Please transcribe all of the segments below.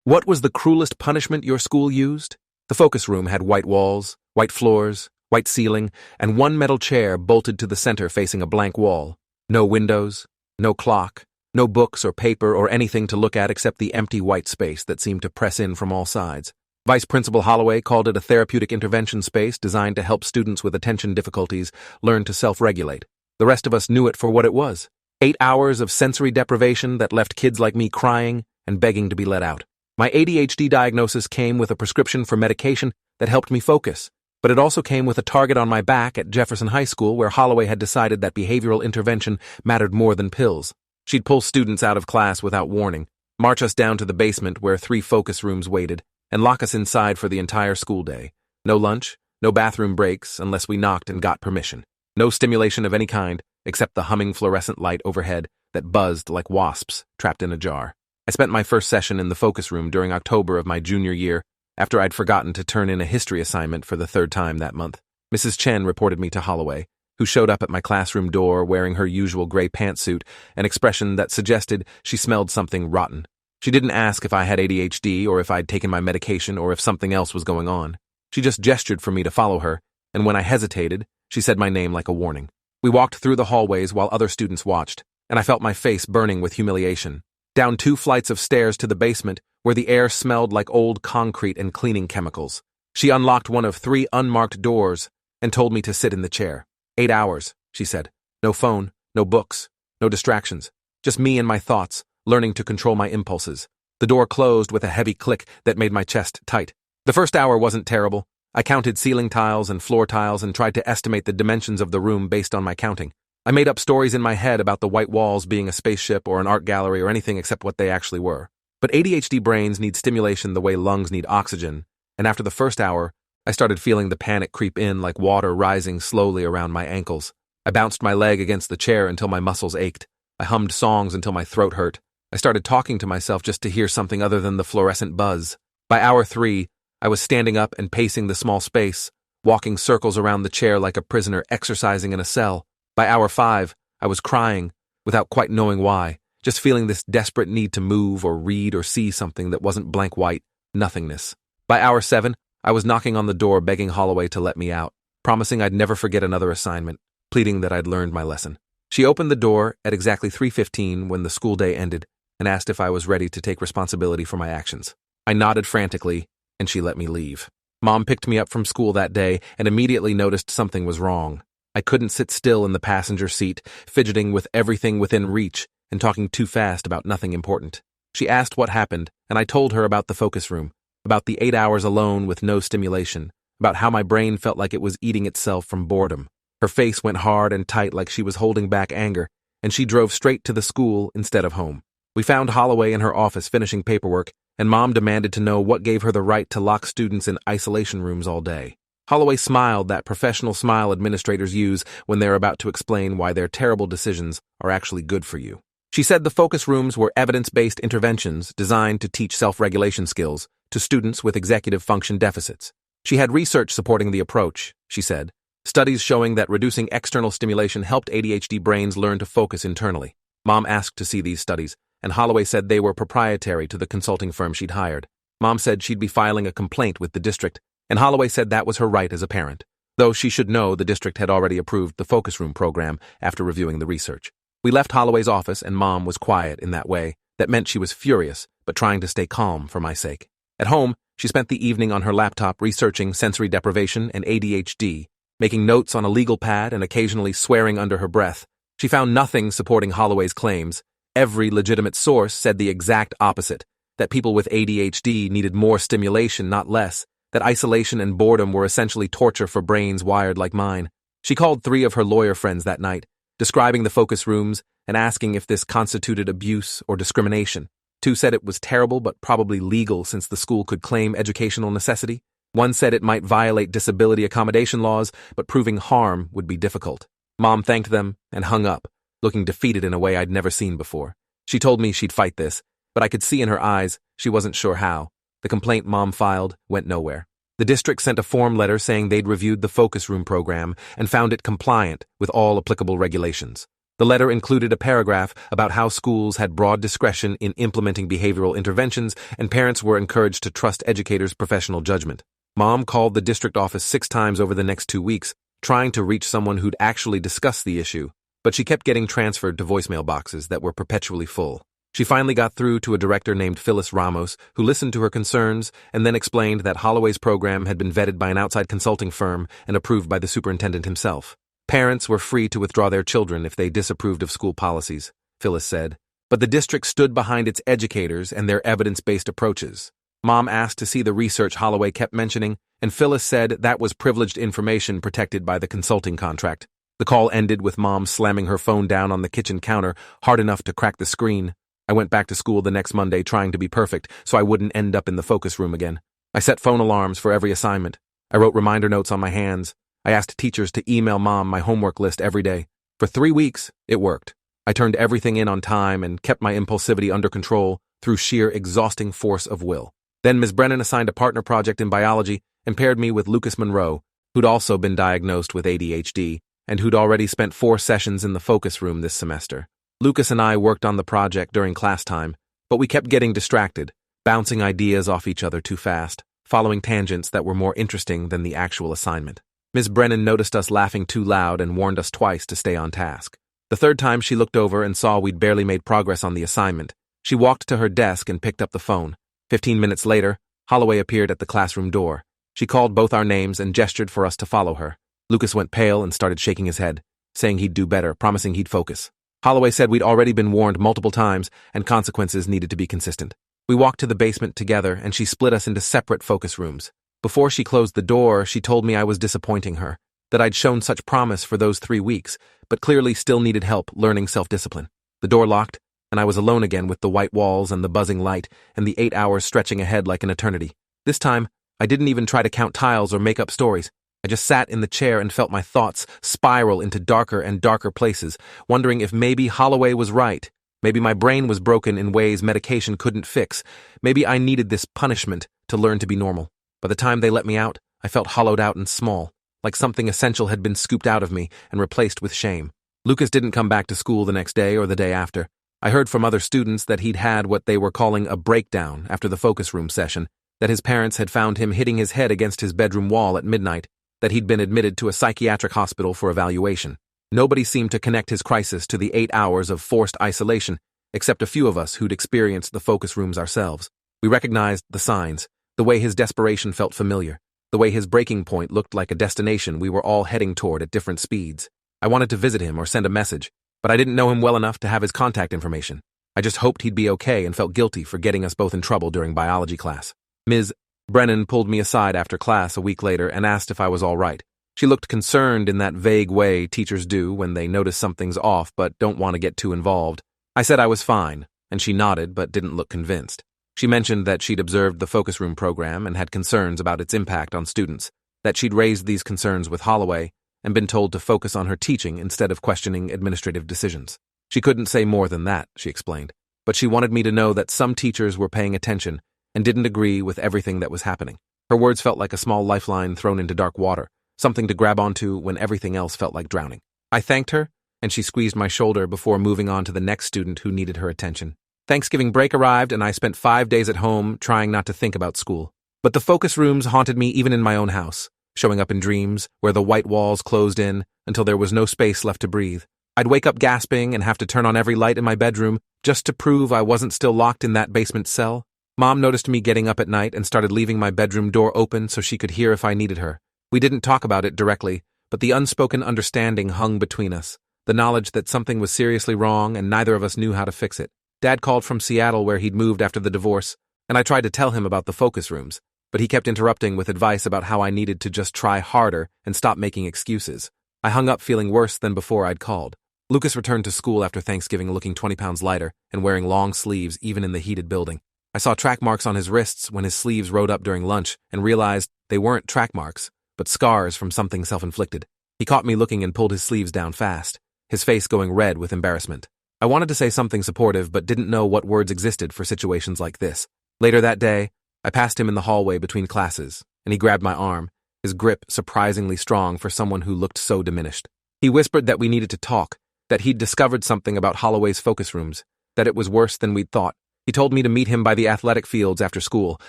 What was the cruelest punishment your school used? The focus room had white walls, white floors, white ceiling, and one metal chair bolted to the center facing a blank wall. No windows, no clock, no books or paper or anything to look at except the empty white space that seemed to press in from all sides. Vice Principal Holloway called it a therapeutic intervention space designed to help students with attention difficulties learn to self-regulate. The rest of us knew it for what it was. 8 hours of sensory deprivation that left kids like me crying and begging to be let out. My ADHD diagnosis came with a prescription for medication that helped me focus, but it also came with a target on my back at Jefferson High School where Holloway had decided that behavioral intervention mattered more than pills. She'd pull students out of class without warning, march us down to the basement where 3 focus rooms waited, and lock us inside for the entire school day. No lunch, no bathroom breaks unless we knocked and got permission. No stimulation of any kind except the humming fluorescent light overhead that buzzed like wasps trapped in a jar. I spent my first session in the focus room during October of my junior year after I'd forgotten to turn in a history assignment for the 3rd time that month. Mrs. Chen reported me to Holloway, who showed up at my classroom door wearing her usual gray pantsuit, an expression that suggested she smelled something rotten. She didn't ask if I had ADHD or if I'd taken my medication or if something else was going on. She just gestured for me to follow her, and when I hesitated, she said my name like a warning. We walked through the hallways while other students watched, and I felt my face burning with humiliation. Down 2 flights of stairs to the basement, where the air smelled like old concrete and cleaning chemicals. She unlocked one of 3 unmarked doors and told me to sit in the chair. 8 hours, she said. No phone, no books, no distractions. Just me and my thoughts, learning to control my impulses. The door closed with a heavy click that made my chest tight. The first hour wasn't terrible. I counted ceiling tiles and floor tiles and tried to estimate the dimensions of the room based on my counting. I made up stories in my head about the white walls being a spaceship or an art gallery or anything except what they actually were. But ADHD brains need stimulation the way lungs need oxygen, and after the first hour, I started feeling the panic creep in like water rising slowly around my ankles. I bounced my leg against the chair until my muscles ached. I hummed songs until my throat hurt. I started talking to myself just to hear something other than the fluorescent buzz. By hour 3, I was standing up and pacing the small space, walking circles around the chair like a prisoner exercising in a cell. By hour 5, I was crying, without quite knowing why, just feeling this desperate need to move or read or see something that wasn't blank white, nothingness. By hour 7, I was knocking on the door begging Holloway to let me out, promising I'd never forget another assignment, pleading that I'd learned my lesson. She opened the door at exactly 3:15 when the school day ended and asked if I was ready to take responsibility for my actions. I nodded frantically, and she let me leave. Mom picked me up from school that day and immediately noticed something was wrong. I couldn't sit still in the passenger seat, fidgeting with everything within reach and talking too fast about nothing important. She asked what happened, and I told her about the focus room, about the 8 hours alone with no stimulation, about how my brain felt like it was eating itself from boredom. Her face went hard and tight like she was holding back anger, and she drove straight to the school instead of home. We found Holloway in her office finishing paperwork, and Mom demanded to know what gave her the right to lock students in isolation rooms all day. Holloway smiled that professional smile administrators use when they're about to explain why their terrible decisions are actually good for you. She said the focus rooms were evidence-based interventions designed to teach self-regulation skills to students with executive function deficits. She had research supporting the approach, she said, studies showing that reducing external stimulation helped ADHD brains learn to focus internally. Mom asked to see these studies, and Holloway said they were proprietary to the consulting firm she'd hired. Mom said she'd be filing a complaint with the district, and Holloway said that was her right as a parent, though she should know the district had already approved the focus room program after reviewing the research. We left Holloway's office, and Mom was quiet in that way. That meant she was furious, but trying to stay calm for my sake. At home, she spent the evening on her laptop researching sensory deprivation and ADHD, making notes on a legal pad and occasionally swearing under her breath. She found nothing supporting Holloway's claims. Every legitimate source said the exact opposite, that people with ADHD needed more stimulation, not less, that isolation and boredom were essentially torture for brains wired like mine. She called 3 of her lawyer friends that night, describing the focus rooms and asking if this constituted abuse or discrimination. 2 said it was terrible but probably legal since the school could claim educational necessity. 1 said it might violate disability accommodation laws, but proving harm would be difficult. Mom thanked them and hung up, looking defeated in a way I'd never seen before. She told me she'd fight this, but I could see in her eyes she wasn't sure how. The complaint Mom filed went nowhere. The district sent a form letter saying they'd reviewed the focus room program and found it compliant with all applicable regulations. The letter included a paragraph about how schools had broad discretion in implementing behavioral interventions and parents were encouraged to trust educators' professional judgment. Mom called the district office 6 times over the next 2 weeks, trying to reach someone who'd actually discussed the issue, but she kept getting transferred to voicemail boxes that were perpetually full. She finally got through to a director named Phyllis Ramos, who listened to her concerns and then explained that Holloway's program had been vetted by an outside consulting firm and approved by the superintendent himself. Parents were free to withdraw their children if they disapproved of school policies, Phyllis said, but the district stood behind its educators and their evidence-based approaches. Mom asked to see the research Holloway kept mentioning, and Phyllis said that was privileged information protected by the consulting contract. The call ended with Mom slamming her phone down on the kitchen counter hard enough to crack the screen. I went back to school the next Monday trying to be perfect so I wouldn't end up in the focus room again. I set phone alarms for every assignment. I wrote reminder notes on my hands. I asked teachers to email Mom my homework list every day. For 3 weeks, it worked. I turned everything in on time and kept my impulsivity under control through sheer exhausting force of will. Then Ms. Brennan assigned a partner project in biology and paired me with Lucas Monroe, who'd also been diagnosed with ADHD and who'd already spent 4 sessions in the focus room this semester. Lucas and I worked on the project during class time, but we kept getting distracted, bouncing ideas off each other too fast, following tangents that were more interesting than the actual assignment. Ms. Brennan noticed us laughing too loud and warned us twice to stay on task. The 3rd time she looked over and saw we'd barely made progress on the assignment. She walked to her desk and picked up the phone. 15 minutes later, Holloway appeared at the classroom door. She called both our names and gestured for us to follow her. Lucas went pale and started shaking his head, saying he'd do better, promising he'd focus. Holloway said we'd already been warned multiple times and consequences needed to be consistent. We walked to the basement together and she split us into separate focus rooms. Before she closed the door, she told me I was disappointing her, that I'd shown such promise for those 3 weeks, but clearly still needed help learning self-discipline. The door locked, and I was alone again with the white walls and the buzzing light and the 8 hours stretching ahead like an eternity. This time, I didn't even try to count tiles or make up stories. I just sat in the chair and felt my thoughts spiral into darker and darker places, wondering if maybe Holloway was right. Maybe my brain was broken in ways medication couldn't fix. Maybe I needed this punishment to learn to be normal. By the time they let me out, I felt hollowed out and small, like something essential had been scooped out of me and replaced with shame. Lucas didn't come back to school the next day or the day after. I heard from other students that he'd had what they were calling a breakdown after the focus room session, that his parents had found him hitting his head against his bedroom wall at midnight, that he'd been admitted to a psychiatric hospital for evaluation. Nobody seemed to connect his crisis to the 8 hours of forced isolation, except a few of us who'd experienced the focus rooms ourselves. We recognized the signs. The way his desperation felt familiar, the way his breaking point looked like a destination we were all heading toward at different speeds. I wanted to visit him or send a message, but I didn't know him well enough to have his contact information. I just hoped he'd be okay and felt guilty for getting us both in trouble during biology class. Ms. Brennan pulled me aside after class a week later and asked if I was all right. She looked concerned in that vague way teachers do when they notice something's off but don't want to get too involved. I said I was fine, and she nodded but didn't look convinced. She mentioned that she'd observed the focus room program and had concerns about its impact on students, that she'd raised these concerns with Holloway and been told to focus on her teaching instead of questioning administrative decisions. She couldn't say more than that, she explained, but she wanted me to know that some teachers were paying attention and didn't agree with everything that was happening. Her words felt like a small lifeline thrown into dark water, something to grab onto when everything else felt like drowning. I thanked her, and she squeezed my shoulder before moving on to the next student who needed her attention. Thanksgiving break arrived, and I spent 5 days at home trying not to think about school. But the focus rooms haunted me even in my own house, showing up in dreams where the white walls closed in until there was no space left to breathe. I'd wake up gasping and have to turn on every light in my bedroom just to prove I wasn't still locked in that basement cell. Mom noticed me getting up at night and started leaving my bedroom door open so she could hear if I needed her. We didn't talk about it directly, but the unspoken understanding hung between us, the knowledge that something was seriously wrong and neither of us knew how to fix it. Dad called from Seattle where he'd moved after the divorce, and I tried to tell him about the focus rooms, but he kept interrupting with advice about how I needed to just try harder and stop making excuses. I hung up feeling worse than before I'd called. Lucas returned to school after Thanksgiving looking 20 pounds lighter and wearing long sleeves even in the heated building. I saw track marks on his wrists when his sleeves rode up during lunch and realized they weren't track marks, but scars from something self-inflicted. He caught me looking and pulled his sleeves down fast, his face going red with embarrassment. I wanted to say something supportive but didn't know what words existed for situations like this. Later that day, I passed him in the hallway between classes, and he grabbed my arm, his grip surprisingly strong for someone who looked so diminished. He whispered that we needed to talk, that he'd discovered something about Holloway's focus rooms, that it was worse than we'd thought. He told me to meet him by the athletic fields after school,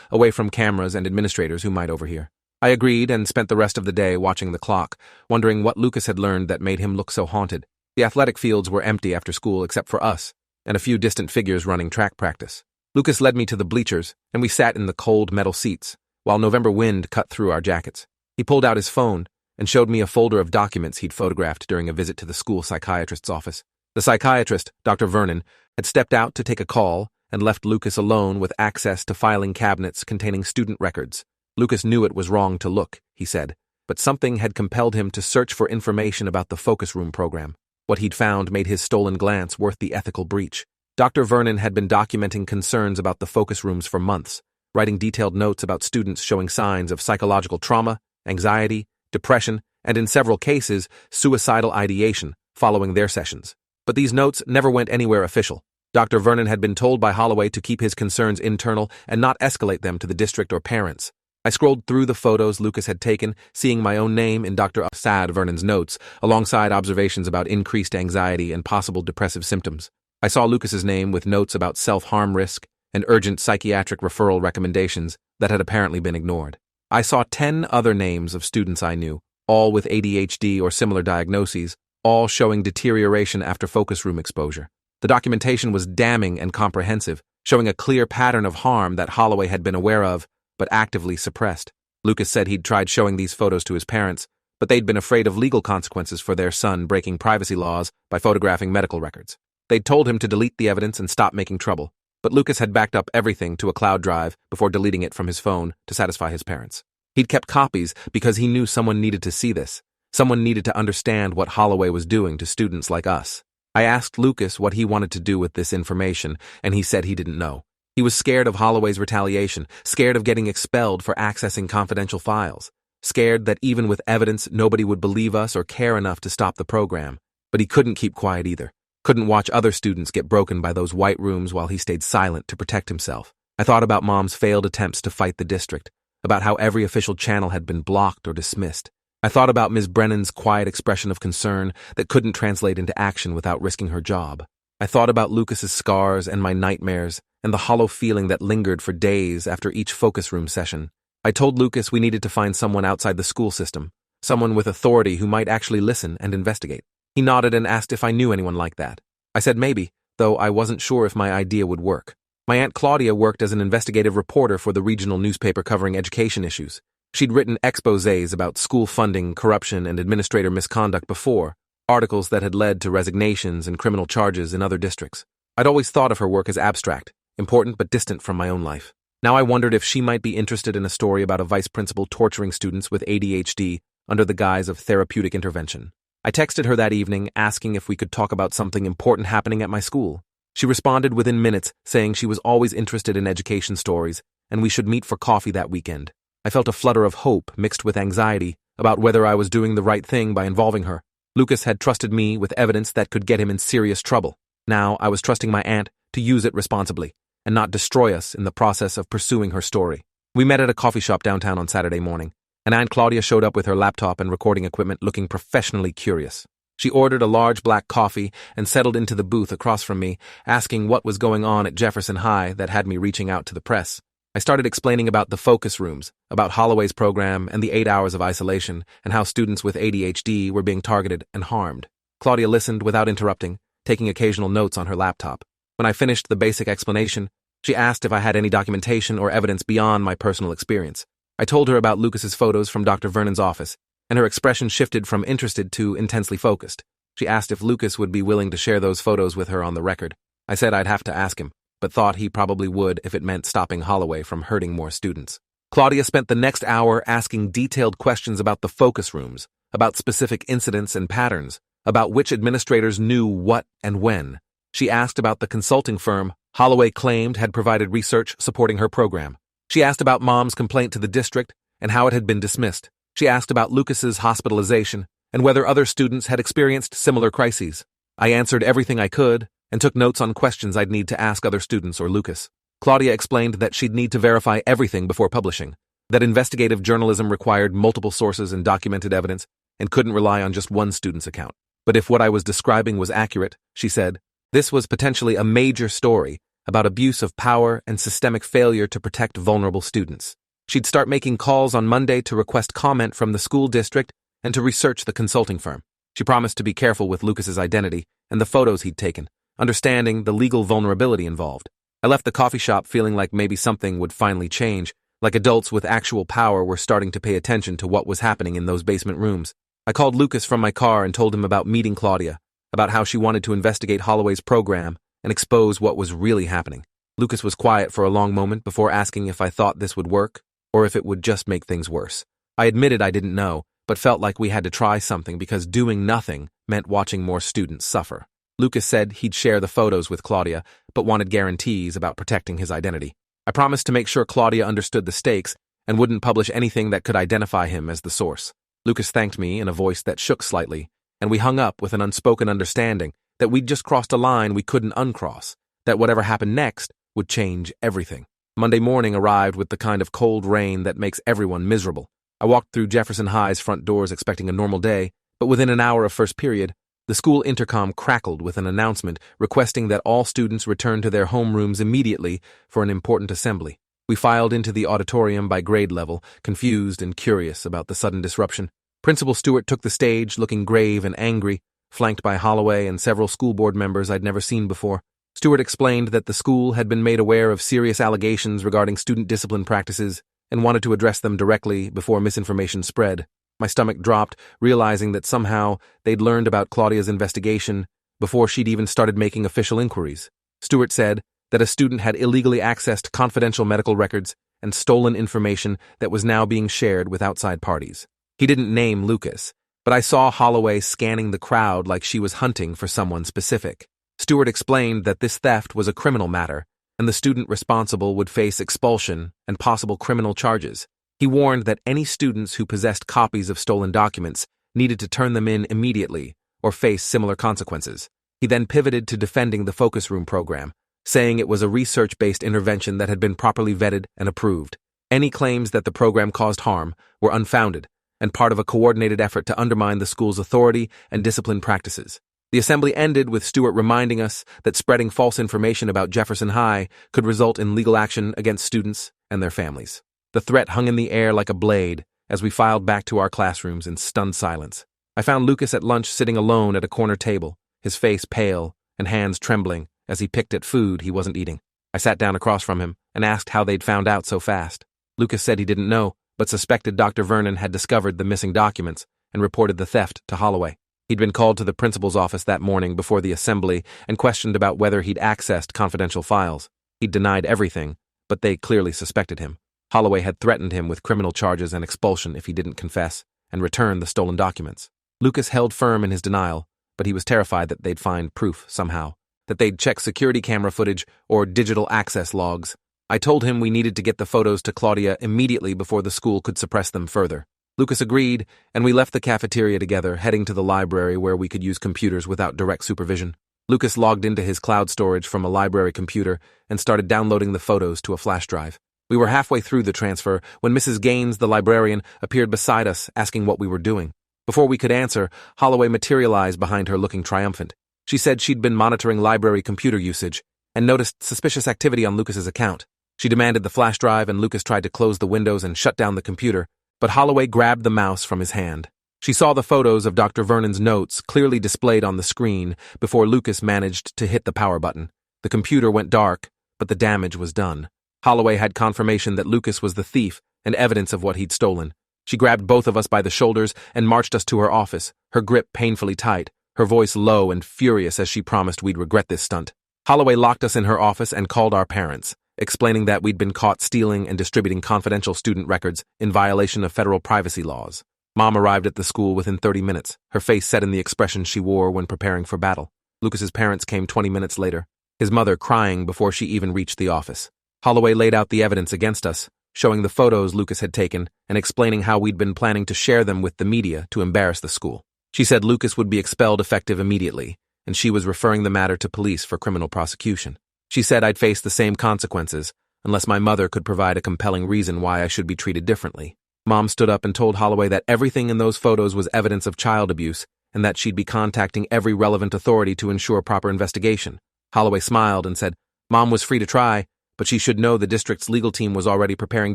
away from cameras and administrators who might overhear. I agreed and spent the rest of the day watching the clock, wondering what Lucas had learned that made him look so haunted. The athletic fields were empty after school except for us, and a few distant figures running track practice. Lucas led me to the bleachers, and we sat in the cold metal seats, while November wind cut through our jackets. He pulled out his phone and showed me a folder of documents he'd photographed during a visit to the school psychiatrist's office. The psychiatrist, Dr. Vernon, had stepped out to take a call and left Lucas alone with access to filing cabinets containing student records. Lucas knew it was wrong to look, he said, but something had compelled him to search for information about the focus room program. What he'd found made his stolen glance worth the ethical breach. Dr. Vernon had been documenting concerns about the focus rooms for months, writing detailed notes about students showing signs of psychological trauma, anxiety, depression, and in several cases, suicidal ideation following their sessions. But these notes never went anywhere official. Dr. Vernon had been told by Holloway to keep his concerns internal and not escalate them to the district or parents. I scrolled through the photos Lucas had taken, seeing my own name in Dr. Sad Vernon's notes, alongside observations about increased anxiety and possible depressive symptoms. I saw Lucas's name with notes about self-harm risk and urgent psychiatric referral recommendations that had apparently been ignored. I saw 10 other names of students I knew, all with ADHD or similar diagnoses, all showing deterioration after focus room exposure. The documentation was damning and comprehensive, showing a clear pattern of harm that Holloway had been aware of, but actively suppressed. Lucas said he'd tried showing these photos to his parents, but they'd been afraid of legal consequences for their son breaking privacy laws by photographing medical records. They'd told him to delete the evidence and stop making trouble, but Lucas had backed up everything to a cloud drive before deleting it from his phone to satisfy his parents. He'd kept copies because he knew someone needed to see this. Someone needed to understand what Holloway was doing to students like us. I asked Lucas what he wanted to do with this information, and he said he didn't know. He was scared of Holloway's retaliation, scared of getting expelled for accessing confidential files, scared that even with evidence nobody would believe us or care enough to stop the program. But he couldn't keep quiet either. Couldn't watch other students get broken by those white rooms while he stayed silent to protect himself. I thought about Mom's failed attempts to fight the district, about how every official channel had been blocked or dismissed. I thought about Ms. Brennan's quiet expression of concern that couldn't translate into action without risking her job. I thought about Lucas's scars and my nightmares and the hollow feeling that lingered for days after each focus room session. I told Lucas we needed to find someone outside the school system, someone with authority who might actually listen and investigate. He nodded and asked if I knew anyone like that. I said maybe, though I wasn't sure if my idea would work. My Aunt Claudia worked as an investigative reporter for the regional newspaper covering education issues. She'd written exposés about school funding, corruption, and administrator misconduct before, articles that had led to resignations and criminal charges in other districts. I'd always thought of her work as abstract, important but distant from my own life. Now I wondered if she might be interested in a story about a vice principal torturing students with ADHD under the guise of therapeutic intervention. I texted her that evening asking if we could talk about something important happening at my school. She responded within minutes saying she was always interested in education stories and we should meet for coffee that weekend. I felt a flutter of hope mixed with anxiety about whether I was doing the right thing by involving her. Lucas had trusted me with evidence that could get him in serious trouble. Now I was trusting my aunt to use it responsibly and not destroy us in the process of pursuing her story. We met at a coffee shop downtown on Saturday morning, and Aunt Claudia showed up with her laptop and recording equipment looking professionally curious. She ordered a large black coffee and settled into the booth across from me, asking what was going on at Jefferson High that had me reaching out to the press. I started explaining about the focus rooms, about Holloway's program and the 8 hours of isolation, and how students with ADHD were being targeted and harmed. Claudia listened without interrupting, taking occasional notes on her laptop. When I finished the basic explanation, she asked if I had any documentation or evidence beyond my personal experience. I told her about Lucas's photos from Dr. Vernon's office, and her expression shifted from interested to intensely focused. She asked if Lucas would be willing to share those photos with her on the record. I said I'd have to ask him, but thought he probably would if it meant stopping Holloway from hurting more students. Claudia spent the next hour asking detailed questions about the focus rooms, about specific incidents and patterns, about which administrators knew what and when. She asked about the consulting firm Holloway claimed had provided research supporting her program. She asked about Mom's complaint to the district and how it had been dismissed. She asked about Lucas's hospitalization and whether other students had experienced similar crises. I answered everything I could and took notes on questions I'd need to ask other students or Lucas. Claudia explained that she'd need to verify everything before publishing, that investigative journalism required multiple sources and documented evidence and couldn't rely on just one student's account. But if what I was describing was accurate, she said, this was potentially a major story about abuse of power and systemic failure to protect vulnerable students. She'd start making calls on Monday to request comment from the school district and to research the consulting firm. She promised to be careful with Lucas's identity and the photos he'd taken, understanding the legal vulnerability involved. I left the coffee shop feeling like maybe something would finally change, like adults with actual power were starting to pay attention to what was happening in those basement rooms. I called Lucas from my car and told him about meeting Claudia, about how she wanted to investigate Holloway's program and expose what was really happening. Lucas was quiet for a long moment before asking if I thought this would work or if it would just make things worse. I admitted I didn't know, but felt like we had to try something because doing nothing meant watching more students suffer. Lucas said he'd share the photos with Claudia, but wanted guarantees about protecting his identity. I promised to make sure Claudia understood the stakes and wouldn't publish anything that could identify him as the source. Lucas thanked me in a voice that shook slightly, and we hung up with an unspoken understanding that we'd just crossed a line we couldn't uncross, that whatever happened next would change everything. Monday morning arrived with the kind of cold rain that makes everyone miserable. I walked through Jefferson High's front doors expecting a normal day, but within an hour of first period, the school intercom crackled with an announcement requesting that all students return to their homerooms immediately for an important assembly. We filed into the auditorium by grade level, confused and curious about the sudden disruption. Principal Stewart took the stage, looking grave and angry, flanked by Holloway and several school board members I'd never seen before. Stewart explained that the school had been made aware of serious allegations regarding student discipline practices and wanted to address them directly before misinformation spread. My stomach dropped, realizing that somehow they'd learned about Claudia's investigation before she'd even started making official inquiries. Stewart said that a student had illegally accessed confidential medical records and stolen information that was now being shared with outside parties. He didn't name Lucas, but I saw Holloway scanning the crowd like she was hunting for someone specific. Stewart explained that this theft was a criminal matter, and the student responsible would face expulsion and possible criminal charges. He warned that any students who possessed copies of stolen documents needed to turn them in immediately or face similar consequences. He then pivoted to defending the focus room program, saying it was a research-based intervention that had been properly vetted and approved. Any claims that the program caused harm were unfounded and part of a coordinated effort to undermine the school's authority and discipline practices. The assembly ended with Stewart reminding us that spreading false information about Jefferson High could result in legal action against students and their families. The threat hung in the air like a blade as we filed back to our classrooms in stunned silence. I found Lucas at lunch sitting alone at a corner table, his face pale and hands trembling as he picked at food he wasn't eating. I sat down across from him and asked how they'd found out so fast. Lucas said he didn't know, but suspected Dr. Vernon had discovered the missing documents and reported the theft to Holloway. He'd been called to the principal's office that morning before the assembly and questioned about whether he'd accessed confidential files. He'd denied everything, but they clearly suspected him. Holloway had threatened him with criminal charges and expulsion if he didn't confess and return the stolen documents. Lucas held firm in his denial, but he was terrified that they'd find proof somehow, that they'd check security camera footage or digital access logs. I told him we needed to get the photos to Claudia immediately before the school could suppress them further. Lucas agreed, and we left the cafeteria together, heading to the library where we could use computers without direct supervision. Lucas logged into his cloud storage from a library computer and started downloading the photos to a flash drive. We were halfway through the transfer when Mrs. Gaines, the librarian, appeared beside us, asking what we were doing. Before we could answer, Holloway materialized behind her looking triumphant. She said she'd been monitoring library computer usage and noticed suspicious activity on Lucas's account. She demanded the flash drive, and Lucas tried to close the windows and shut down the computer, but Holloway grabbed the mouse from his hand. She saw the photos of Dr. Vernon's notes clearly displayed on the screen before Lucas managed to hit the power button. The computer went dark, but the damage was done. Holloway had confirmation that Lucas was the thief and evidence of what he'd stolen. She grabbed both of us by the shoulders and marched us to her office, her grip painfully tight, her voice low and furious as she promised we'd regret this stunt. Holloway locked us in her office and called our parents, explaining that we'd been caught stealing and distributing confidential student records in violation of federal privacy laws. Mom arrived at the school within 30 minutes, her face set in the expression she wore when preparing for battle. Lucas's parents came 20 minutes later, his mother crying before she even reached the office. Holloway laid out the evidence against us, showing the photos Lucas had taken and explaining how we'd been planning to share them with the media to embarrass the school. She said Lucas would be expelled effective immediately, and she was referring the matter to police for criminal prosecution. She said I'd face the same consequences unless my mother could provide a compelling reason why I should be treated differently. Mom stood up and told Holloway that everything in those photos was evidence of child abuse and that she'd be contacting every relevant authority to ensure proper investigation. Holloway smiled and said, Mom was free to try, but she should know the district's legal team was already preparing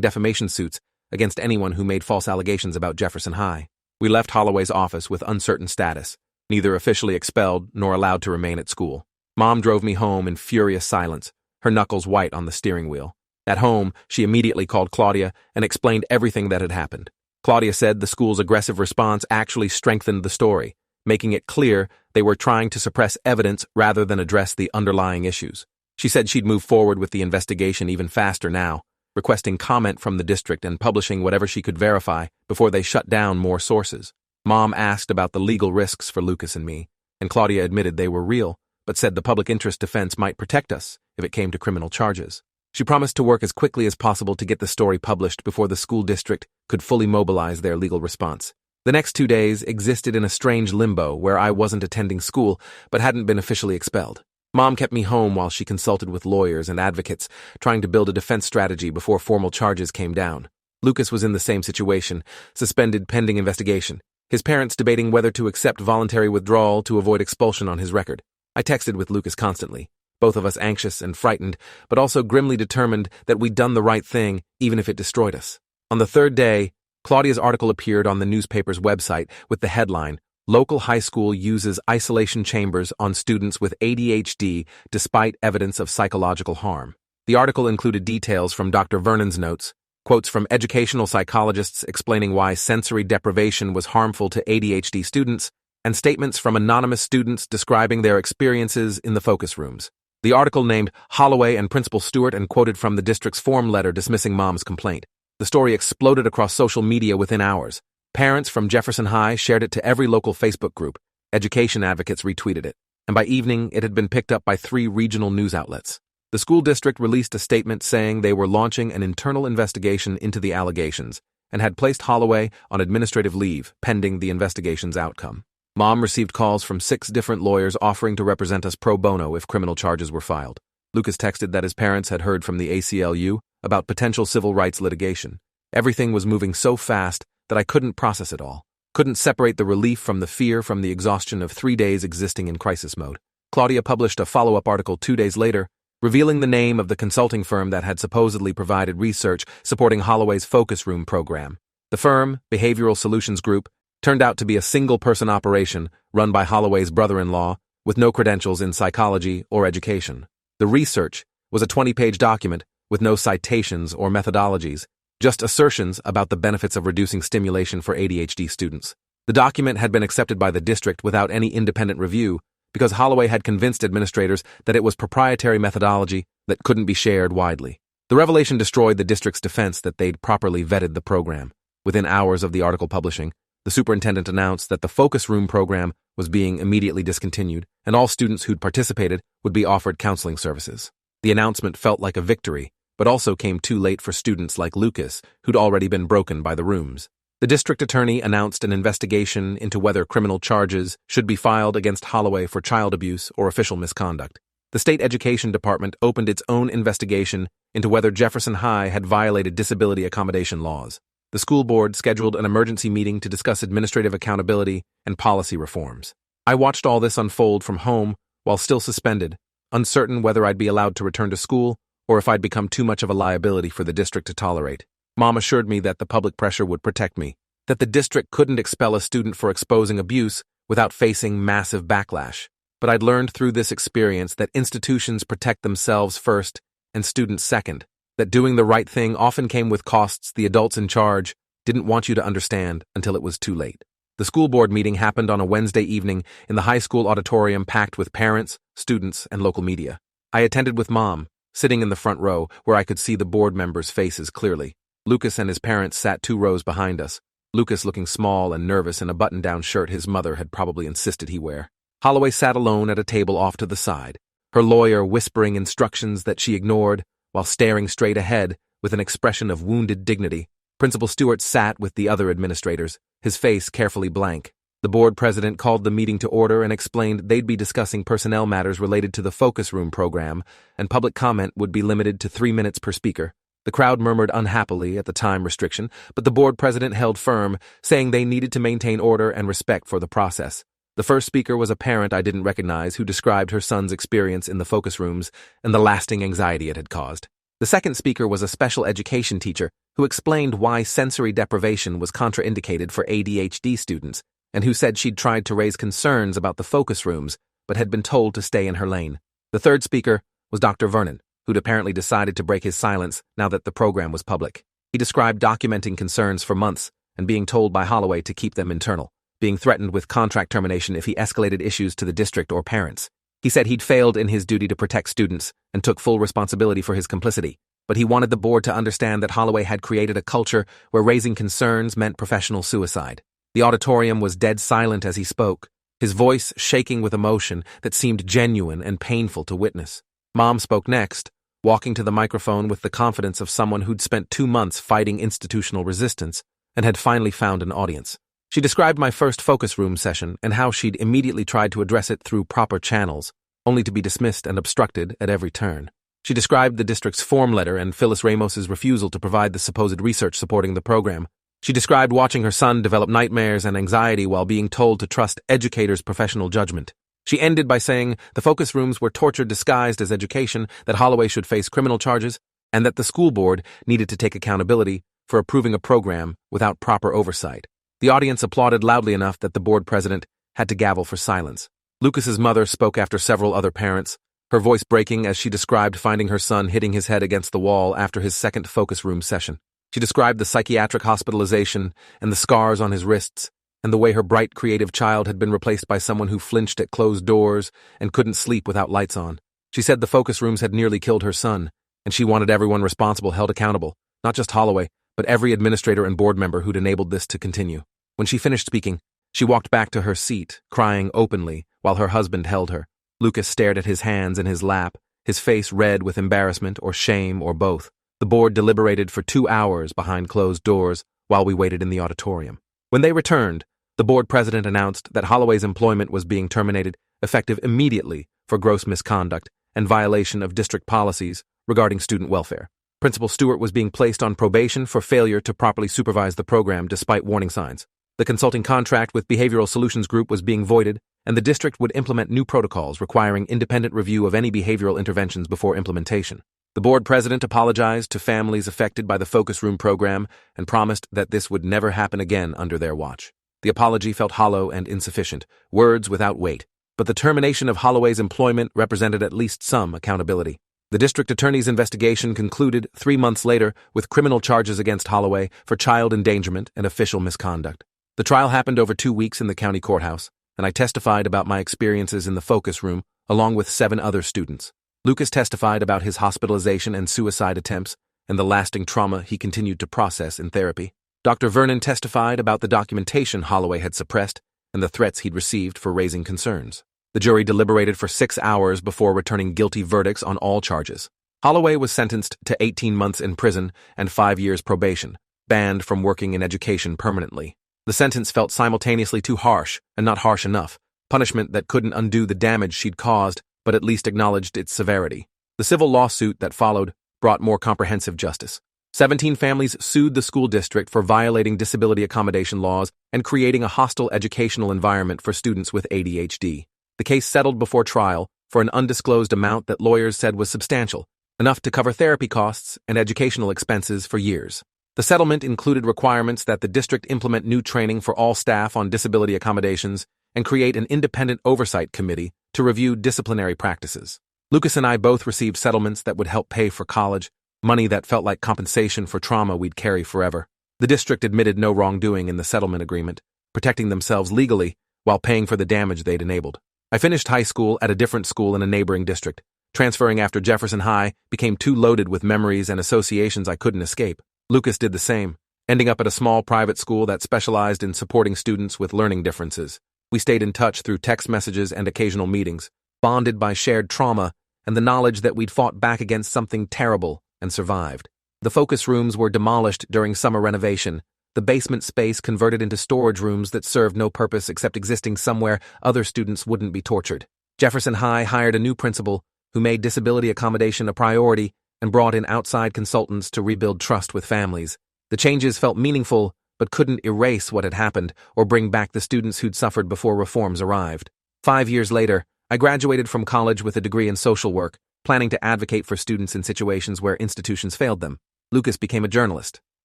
defamation suits against anyone who made false allegations about Jefferson High. We left Holloway's office with uncertain status, neither officially expelled nor allowed to remain at school. Mom drove me home in furious silence, her knuckles white on the steering wheel. At home, she immediately called Claudia and explained everything that had happened. Claudia said the school's aggressive response actually strengthened the story, making it clear they were trying to suppress evidence rather than address the underlying issues. She said she'd move forward with the investigation even faster now, requesting comment from the district and publishing whatever she could verify before they shut down more sources. Mom asked about the legal risks for Lucas and me, and Claudia admitted they were real, but said the public interest defense might protect us if it came to criminal charges. She promised to work as quickly as possible to get the story published before the school district could fully mobilize their legal response. The next 2 days existed in a strange limbo where I wasn't attending school but hadn't been officially expelled. Mom kept me home while she consulted with lawyers and advocates, trying to build a defense strategy before formal charges came down. Lucas was in the same situation, suspended pending investigation, his parents debating whether to accept voluntary withdrawal to avoid expulsion on his record. I texted with Lucas constantly, both of us anxious and frightened, but also grimly determined that we'd done the right thing, even if it destroyed us. On the third day, Claudia's article appeared on the newspaper's website with the headline, Local High School Uses Isolation Chambers on Students with ADHD Despite Evidence of Psychological Harm. The article included details from Dr. Vernon's notes, quotes from educational psychologists explaining why sensory deprivation was harmful to ADHD students, and statements from anonymous students describing their experiences in the focus rooms. The article named Holloway and Principal Stewart and quoted from the district's form letter dismissing Mom's complaint. The story exploded across social media within hours. Parents from Jefferson High shared it to every local Facebook group. Education advocates retweeted it. And by evening, it had been picked up by 3 regional news outlets. The school district released a statement saying they were launching an internal investigation into the allegations and had placed Holloway on administrative leave pending the investigation's outcome. Mom received calls from 6 different lawyers offering to represent us pro bono if criminal charges were filed. Lucas texted that his parents had heard from the ACLU about potential civil rights litigation. Everything was moving so fast that I couldn't process it all. Couldn't separate the relief from the fear from the exhaustion of 3 days existing in crisis mode. Claudia published a follow-up article 2 days later, revealing the name of the consulting firm that had supposedly provided research supporting Holloway's focus room program. The firm, Behavioral Solutions Group, turned out to be a single-person operation run by Holloway's brother-in-law with no credentials in psychology or education. The research was a 20-page document with no citations or methodologies, just assertions about the benefits of reducing stimulation for ADHD students. The document had been accepted by the district without any independent review because Holloway had convinced administrators that it was proprietary methodology that couldn't be shared widely. The revelation destroyed the district's defense that they'd properly vetted the program. Within hours of the article publishing, the superintendent announced that the focus room program was being immediately discontinued and all students who'd participated would be offered counseling services. The announcement felt like a victory, but also came too late for students like Lucas, who'd already been broken by the rooms. The district attorney announced an investigation into whether criminal charges should be filed against Holloway for child abuse or official misconduct. The state education department opened its own investigation into whether Jefferson High had violated disability accommodation laws. The school board scheduled an emergency meeting to discuss administrative accountability and policy reforms. I watched all this unfold from home while still suspended, uncertain whether I'd be allowed to return to school or if I'd become too much of a liability for the district to tolerate. Mom assured me that the public pressure would protect me, that the district couldn't expel a student for exposing abuse without facing massive backlash. But I'd learned through this experience that institutions protect themselves first and students second, that doing the right thing often came with costs the adults in charge didn't want you to understand until it was too late. The school board meeting happened on a Wednesday evening in the high school auditorium packed with parents, students, and local media. I attended with Mom, sitting in the front row where I could see the board members' faces clearly. Lucas and his parents sat 2 rows behind us, Lucas looking small and nervous in a button-down shirt his mother had probably insisted he wear. Holloway sat alone at a table off to the side, her lawyer whispering instructions that she ignored while staring straight ahead with an expression of wounded dignity. Principal Stewart sat with the other administrators, his face carefully blank. The board president called the meeting to order and explained they'd be discussing personnel matters related to the focus room program, and public comment would be limited to 3 minutes per speaker. The crowd murmured unhappily at the time restriction, but the board president held firm, saying they needed to maintain order and respect for the process. The first speaker was a parent I didn't recognize who described her son's experience in the focus rooms and the lasting anxiety it had caused. The second speaker was a special education teacher who explained why sensory deprivation was contraindicated for ADHD students and who said she'd tried to raise concerns about the focus rooms but had been told to stay in her lane. The third speaker was Dr. Vernon, who'd apparently decided to break his silence now that the program was public. He described documenting concerns for months and being told by Holloway to keep them internal, being threatened with contract termination if he escalated issues to the district or parents. He said he'd failed in his duty to protect students and took full responsibility for his complicity, but he wanted the board to understand that Holloway had created a culture where raising concerns meant professional suicide. The auditorium was dead silent as he spoke, his voice shaking with emotion that seemed genuine and painful to witness. Mom spoke next, walking to the microphone with the confidence of someone who'd spent 2 months fighting institutional resistance and had finally found an audience. She described my first focus room session and how she'd immediately tried to address it through proper channels, only to be dismissed and obstructed at every turn. She described the district's form letter and Phyllis Ramos's refusal to provide the supposed research supporting the program. She described watching her son develop nightmares and anxiety while being told to trust educators' professional judgment. She ended by saying the focus rooms were torture disguised as education, that Holloway should face criminal charges, and that the school board needed to take accountability for approving a program without proper oversight. The audience applauded loudly enough that the board president had to gavel for silence. Lucas's mother spoke after several other parents, her voice breaking as she described finding her son hitting his head against the wall after his second focus room session. She described the psychiatric hospitalization and the scars on his wrists, and the way her bright, creative child had been replaced by someone who flinched at closed doors and couldn't sleep without lights on. She said the focus rooms had nearly killed her son, and she wanted everyone responsible held accountable, not just Holloway, but every administrator and board member who'd enabled this to continue. When she finished speaking, she walked back to her seat, crying openly, while her husband held her. Lucas stared at his hands in his lap, his face red with embarrassment or shame or both. The board deliberated for 2 hours behind closed doors while we waited in the auditorium. When they returned, the board president announced that Holloway's employment was being terminated effective immediately for gross misconduct and violation of district policies regarding student welfare. Principal Stewart was being placed on probation for failure to properly supervise the program despite warning signs. The consulting contract with Behavioral Solutions Group was being voided, and the district would implement new protocols requiring independent review of any behavioral interventions before implementation. The board president apologized to families affected by the focus room program and promised that this would never happen again under their watch. The apology felt hollow and insufficient, words without weight, but the termination of Holloway's employment represented at least some accountability. The district attorney's investigation concluded 3 months later with criminal charges against Holloway for child endangerment and official misconduct. The trial happened over 2 weeks in the county courthouse, and I testified about my experiences in the focus room along with 7 other students. Lucas testified about his hospitalization and suicide attempts and the lasting trauma he continued to process in therapy. Dr. Vernon testified about the documentation Holloway had suppressed and the threats he'd received for raising concerns. The jury deliberated for 6 hours before returning guilty verdicts on all charges. Holloway was sentenced to 18 months in prison and 5 years probation, banned from working in education permanently. The sentence felt simultaneously too harsh and not harsh enough, punishment that couldn't undo the damage she'd caused, but at least acknowledged its severity. The civil lawsuit that followed brought more comprehensive justice. 17 families sued the school district for violating disability accommodation laws and creating a hostile educational environment for students with ADHD. The case settled before trial for an undisclosed amount that lawyers said was substantial, enough to cover therapy costs and educational expenses for years. The settlement included requirements that the district implement new training for all staff on disability accommodations and create an independent oversight committee to review disciplinary practices. Lucas and I both received settlements that would help pay for college, money that felt like compensation for trauma we'd carry forever. The district admitted no wrongdoing in the settlement agreement, protecting themselves legally while paying for the damage they'd enabled. I finished high school at a different school in a neighboring district. Transferring after Jefferson High became too loaded with memories and associations I couldn't escape. Lucas did the same, ending up at a small private school that specialized in supporting students with learning differences. We stayed in touch through text messages and occasional meetings, bonded by shared trauma and the knowledge that we'd fought back against something terrible and survived. The focus rooms were demolished during summer renovation, the basement space converted into storage rooms that served no purpose except existing somewhere other students wouldn't be tortured. Jefferson High hired a new principal who made disability accommodation a priority and brought in outside consultants to rebuild trust with families. The changes felt meaningful, but couldn't erase what had happened or bring back the students who'd suffered before reforms arrived. 5 years later, I graduated from college with a degree in social work, planning to advocate for students in situations where institutions failed them. Lucas became a journalist,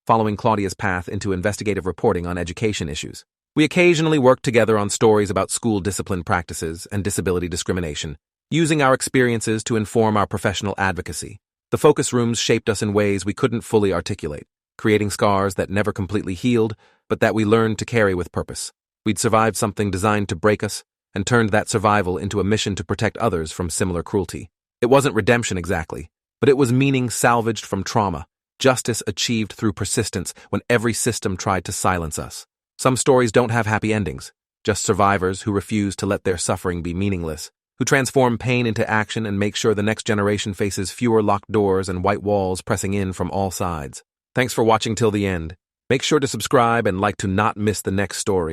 following Claudia's path into investigative reporting on education issues. We occasionally worked together on stories about school discipline practices and disability discrimination, using our experiences to inform our professional advocacy. The focus rooms shaped us in ways we couldn't fully articulate, creating scars that never completely healed, but that we learned to carry with purpose. We'd survived something designed to break us, and turned that survival into a mission to protect others from similar cruelty. It wasn't redemption exactly, but it was meaning salvaged from trauma, justice achieved through persistence when every system tried to silence us. Some stories don't have happy endings, just survivors who refuse to let their suffering be meaningless, who transform pain into action and make sure the next generation faces fewer locked doors and white walls pressing in from all sides. Thanks for watching till the end. Make sure to subscribe and like to not miss the next story.